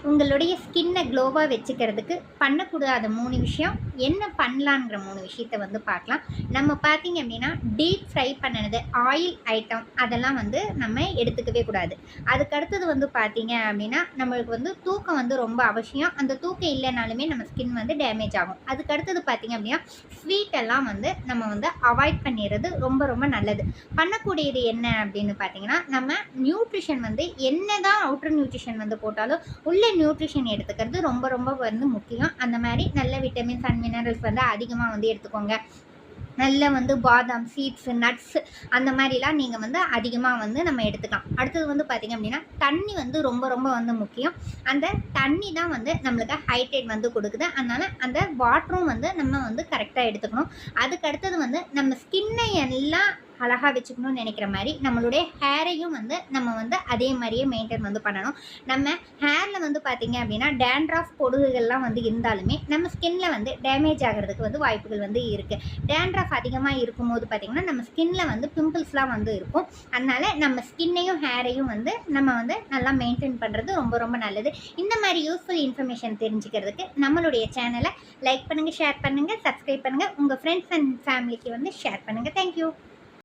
உங்களுடைய ஸ்கின்னை க்ளோவாக வச்சுக்கிறதுக்கு பண்ணக்கூடாத 3 விஷயம், என்ன பண்ணலாங்கிற 3 விஷயத்த வந்து பார்க்கலாம். நம்ம பார்த்தீங்க அப்படின்னா, டீப் ஃப்ரை பண்ணினது, ஆயில் ஐட்டம் அதெல்லாம் வந்து நம்ம எடுத்துக்கவே கூடாது. அதுக்கடுத்தது வந்து பார்த்தீங்க அப்படின்னா, நம்மளுக்கு வந்து தூக்கம் வந்து ரொம்ப அவசியம். அந்த தூக்கம் இல்லைனாலுமே நம்ம ஸ்கின் வந்து டேமேஜ் ஆகும். அதுக்கடுத்தது பார்த்தீங்க அப்படின்னா, ஸ்வீட் எல்லாம் வந்து நம்ம வந்து அவாய்ட் பண்ணிடுறது ரொம்ப ரொம்ப நல்லது. பண்ணக்கூடியது என்ன அப்படின்னு பார்த்தீங்கன்னா, நம்ம நியூட்ரிஷன் வந்து என்ன தான் அவுட்டர் நியூட்ரிஷன் வந்து போட்டாலும் உள்ள நியூட்ரிஷன் எடுத்துக்கிறது ரொம்ப ரொம்ப வந்து முக்கியம். அந்த மாதிரி நல்ல விட்டமின்ஸ் அண்ட் மினரல்ஸ் வந்து அதிகமாக வந்து எடுத்துக்கோங்க. நல்ல வந்து பாதாம், சீட்ஸு, நட்ஸு அந்த மாதிரிலாம் நீங்கள் வந்து அதிகமாக வந்து நம்ம எடுத்துக்கலாம். அடுத்தது வந்து பார்த்திங்க அப்படின்னா, தண்ணி வந்து ரொம்ப ரொம்ப வந்து முக்கியம். அந்த தண்ணி தான் வந்து நம்மளுக்கு ஹைட்ரேட் வந்து கொடுக்குது. அதனால் அந்த வாட்டரும் வந்து நம்ம வந்து கரெக்டாக எடுத்துக்கணும். அதுக்கு அடுத்தது வந்து நம்ம ஸ்கின்னை எல்லாம் அழகாக வச்சுக்கணும்னு நினைக்கிற மாதிரி நம்மளுடைய ஹேரையும் வந்து நம்ம வந்து அதே மாதிரியே மெயின்டைன் வந்து பண்ணணும். நம்ம ஹேரில் வந்து பார்த்திங்க அப்படின்னா டேண்ட்ராஃப் பொடுகுகள்லாம் வந்து இருந்தாலுமே நம்ம ஸ்கின்ல வந்து டேமேஜ் ஆகிறதுக்கு வந்து வாய்ப்புகள் வந்து இருக்குது. டேண்ட்ராஃப் அதிகமாக இருக்கும்போது பார்த்திங்கன்னா நம்ம ஸ்கின்ல வந்து பிம்பிள்ஸ்லாம் வந்து இருக்கும். அதனால் நம்ம ஸ்கின்னையும் ஹேரையும் வந்து நம்ம வந்து நல்லா மெயின்டைன் பண்ணுறது ரொம்ப ரொம்ப நல்லது. இந்த மாதிரி யூஸ்ஃபுல் இன்ஃபர்மேஷன் தெரிஞ்சுக்கிறதுக்கு நம்மளுடைய சேனலை லைக் பண்ணுங்கள், ஷேர் பண்ணுங்கள், சப்ஸ்கிரைப் பண்ணுங்கள். உங்கள் ஃப்ரெண்ட்ஸ் அண்ட் ஃபேமிலிக்கு வந்து ஷேர் பண்ணுங்கள். தேங்க்யூ.